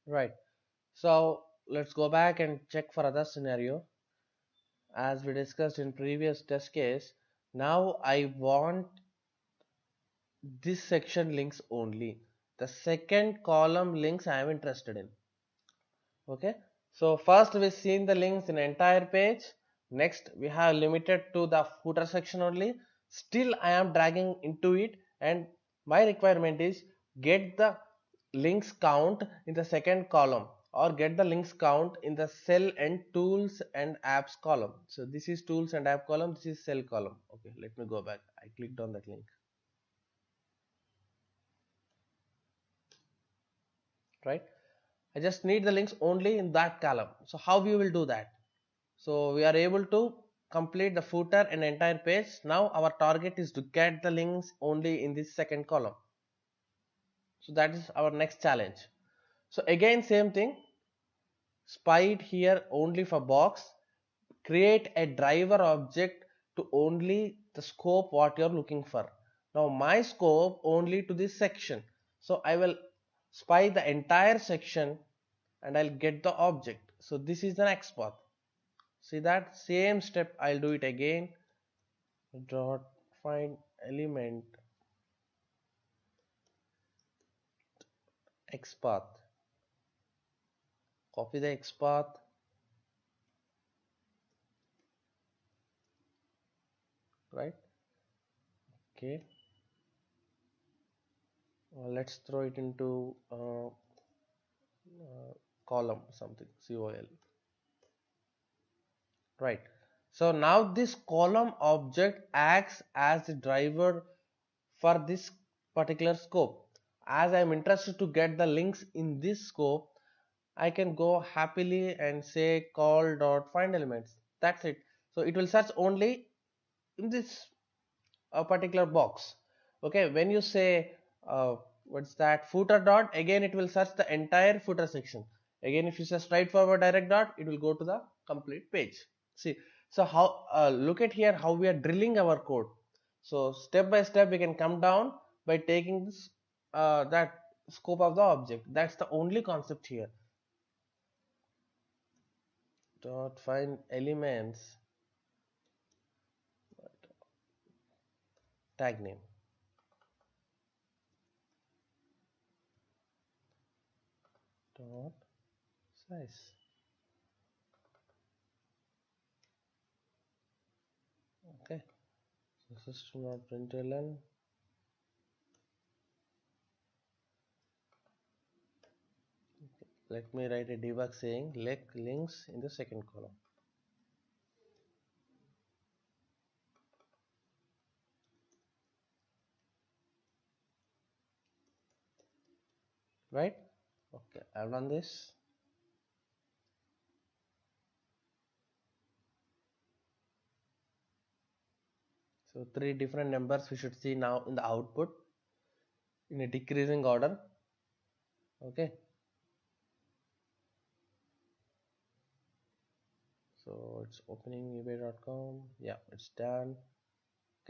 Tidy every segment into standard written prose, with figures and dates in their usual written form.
Right. So let's go back and check for other scenario. As we discussed in previous test case, now I want this section links only. The second column links I am interested in. Okay. So first we've seen the links in entire page. Next we have limited to the footer section only. Still I am dragging into it, and my requirement is get the links count in the second column, or get the links count in the cell and tools and apps column. So this is tools and app column, this is cell column. Okay, let me go back. I clicked on that link, right? I just need the links only in that column. So how we will do that? So we are able to complete the footer and entire page. Now our target is to get the links only in this second column. So that is our next challenge. So again same thing, spy it here only for box, create a driver object to only the scope what you are looking for. Now my scope only to this section, so I will spy the entire section and I'll get the object. So this is the next path. See that same step, I'll do it again. Dot find element XPath, copy the XPath, right? Okay, let's throw it into column something col, right? So now this column object acts as the driver for this particular scope. As I am interested to get the links in this scope, I can go happily and say call dot find elements. That's it. So it will search only in this particular box. Okay, when you say what's that footer dot, again it will search the entire footer section. Again, if you say straightforward direct dot, it will go to the complete page. See, so how look at here how we are drilling our code. So step by step we can come down by taking this that scope of the object. That's the only concept here. Dot find elements, tag name. Dot size. Okay, so system.println. Let me write a debug saying links in the second column. Right? Okay, I've done this. So three different numbers we should see now in the output in a decreasing order. Okay. So it's opening ebay.com. Yeah, it's done.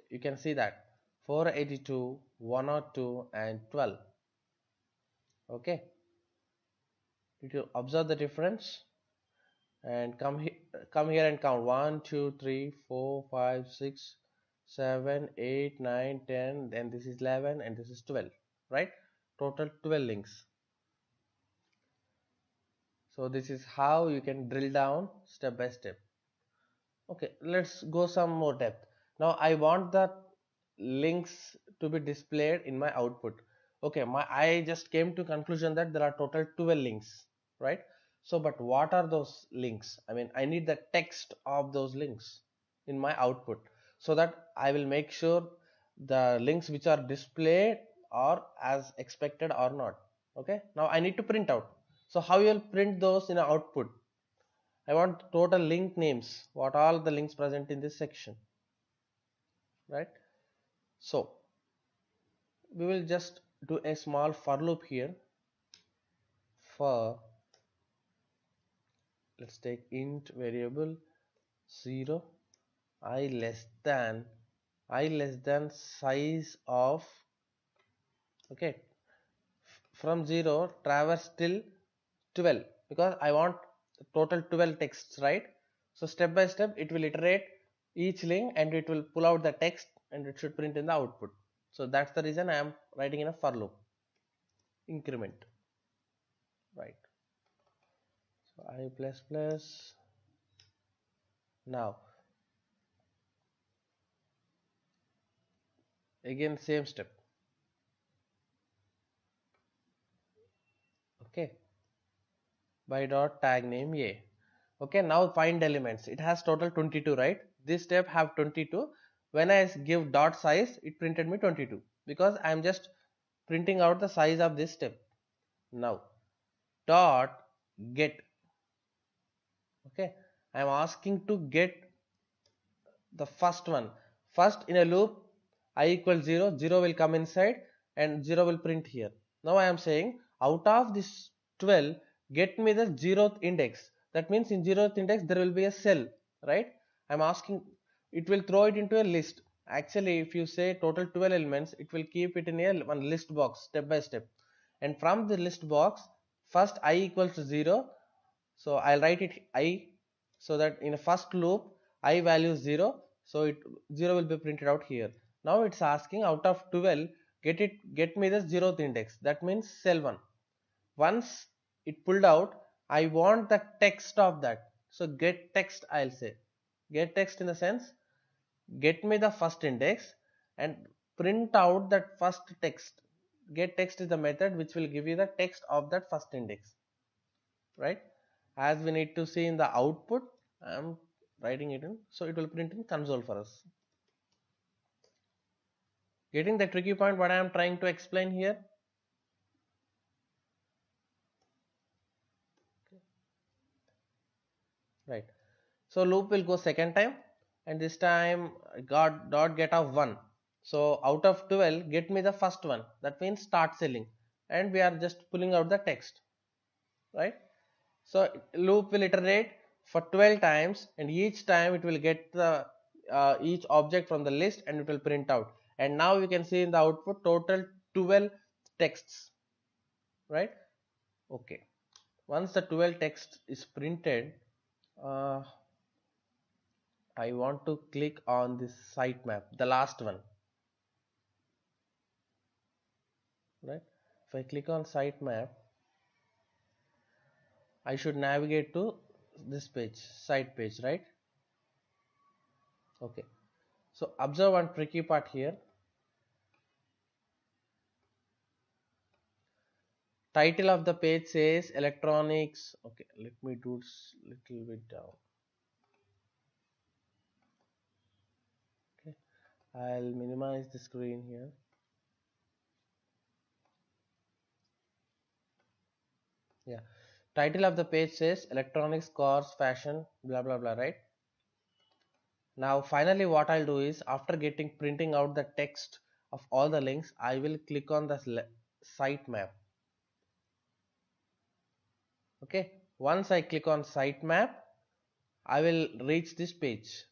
You can see that 482, 102 and 12. Okay. Did you observe the difference? And come here and count 1 2 3 4 5 6 7 8 9 10, then this is 11 and this is 12, right? Total 12 links. So this is how you can drill down step by step. Okay, let's go some more depth. Now I want the links to be displayed in my output. Okay, I just came to conclusion that there are total 12 links, right? So but what are those links? I mean, I need the text of those links in my output, so that I will make sure the links which are displayed are as expected or not. Okay, now I need to print out. So how you will print those in output? I want total link names, what all the links present in this section, right? So we will just do a small for loop here. For, let's take int variable 0 I less than size of, okay, from 0 traverse till 12 because I want total 12 texts, right? So step by step it will iterate each link and it will pull out the text and it should print in the output. So that's the reason I am writing in a for loop increment, right? So I plus plus. Now again same step. Okay, by dot tag name a. Okay, now find elements. It has total 22, right? This step have 22. When I give dot size, it printed me 22 because I am just printing out the size of this step. Now dot get. Okay, I am asking to get the first one. First in a loop I equals 0, 0 will come inside and 0 will print here. Now I am saying out of this 12 get me the 0th index. That means in 0th index there will be a cell, right? I am asking, it will throw it into a list. Actually if you say total 12 elements, it will keep it in a one list box step by step, and from the list box first I equals to 0, so I'll write it I, so that in a first loop I value 0, so it 0 will be printed out here. Now it's asking out of 12 get me the 0th index, that means cell 1. Once it pulled out, I want the text of that, so get text. I'll say get text in the sense get me the first index and print out that first text. Get text is the method which will give you the text of that first index, right? As we need to see in the output, I am writing it in, so it will print in console for us. Getting the tricky point what I am trying to explain here? Right. So loop will go second time, and this time got dot get of 1. So out of 12 get me the first one, that means start selling, and we are just pulling out the text, right? So loop will iterate for 12 times, and each time it will get the each object from the list and it will print out. And now you can see in the output total 12 texts, right? Okay, once the 12 text is printed, uh, I want to click on this sitemap, the last one, right? If I click on sitemap, I should navigate to this page, site page, right? Okay, so observe one tricky part here. Title of the page says electronics. Okay, let me do little bit down. Okay, I'll minimize the screen here. Yeah, title of the page says electronics, cars, fashion, blah blah blah, right? Now finally what I'll do is, after getting printing out the text of all the links, I will click on the sitemap. Okay, once I click on sitemap, I will reach this page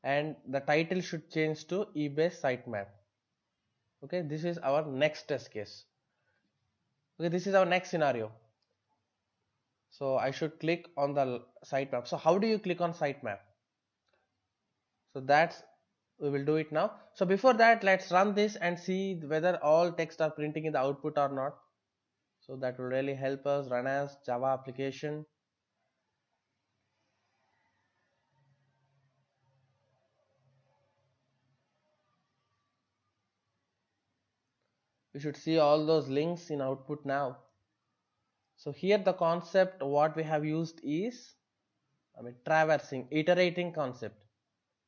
and the title should change to eBay sitemap. Okay, this is our next test case. Okay, this is our next scenario. So I should click on the sitemap. So how do you click on sitemap? So that's, we will do it now. So before that, let's run this and see whether all text are printing in the output or not. So that will really help us run as Java application. We should see all those links in output now. So here the concept what we have used is, traversing, iterating concept,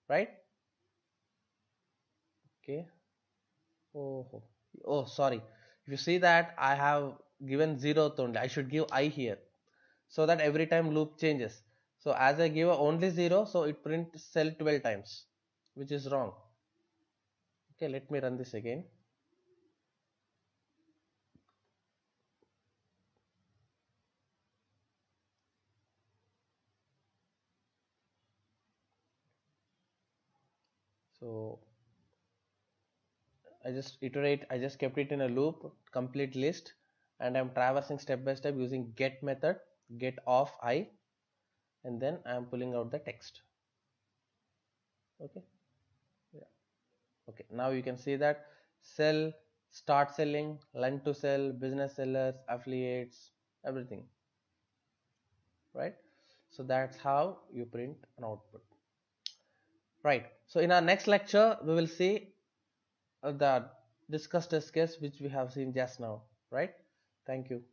right? Okay. Oh, sorry. If you see that I have given 0th only, I should give I here, so that every time loop changes. So as I give only 0, so it prints cell 12 times, which is wrong. Okay, let me run this again. So I just kept it in a loop, complete list, and I'm traversing step by step using get method, get of I, and then I'm pulling out the text. Okay, yeah. Okay, now you can see that sell, start selling, learn to sell, business sellers, affiliates, everything, right? So that's how you print an output, right? So in our next lecture we will see the discussed test case which we have seen just now, right? Thank you.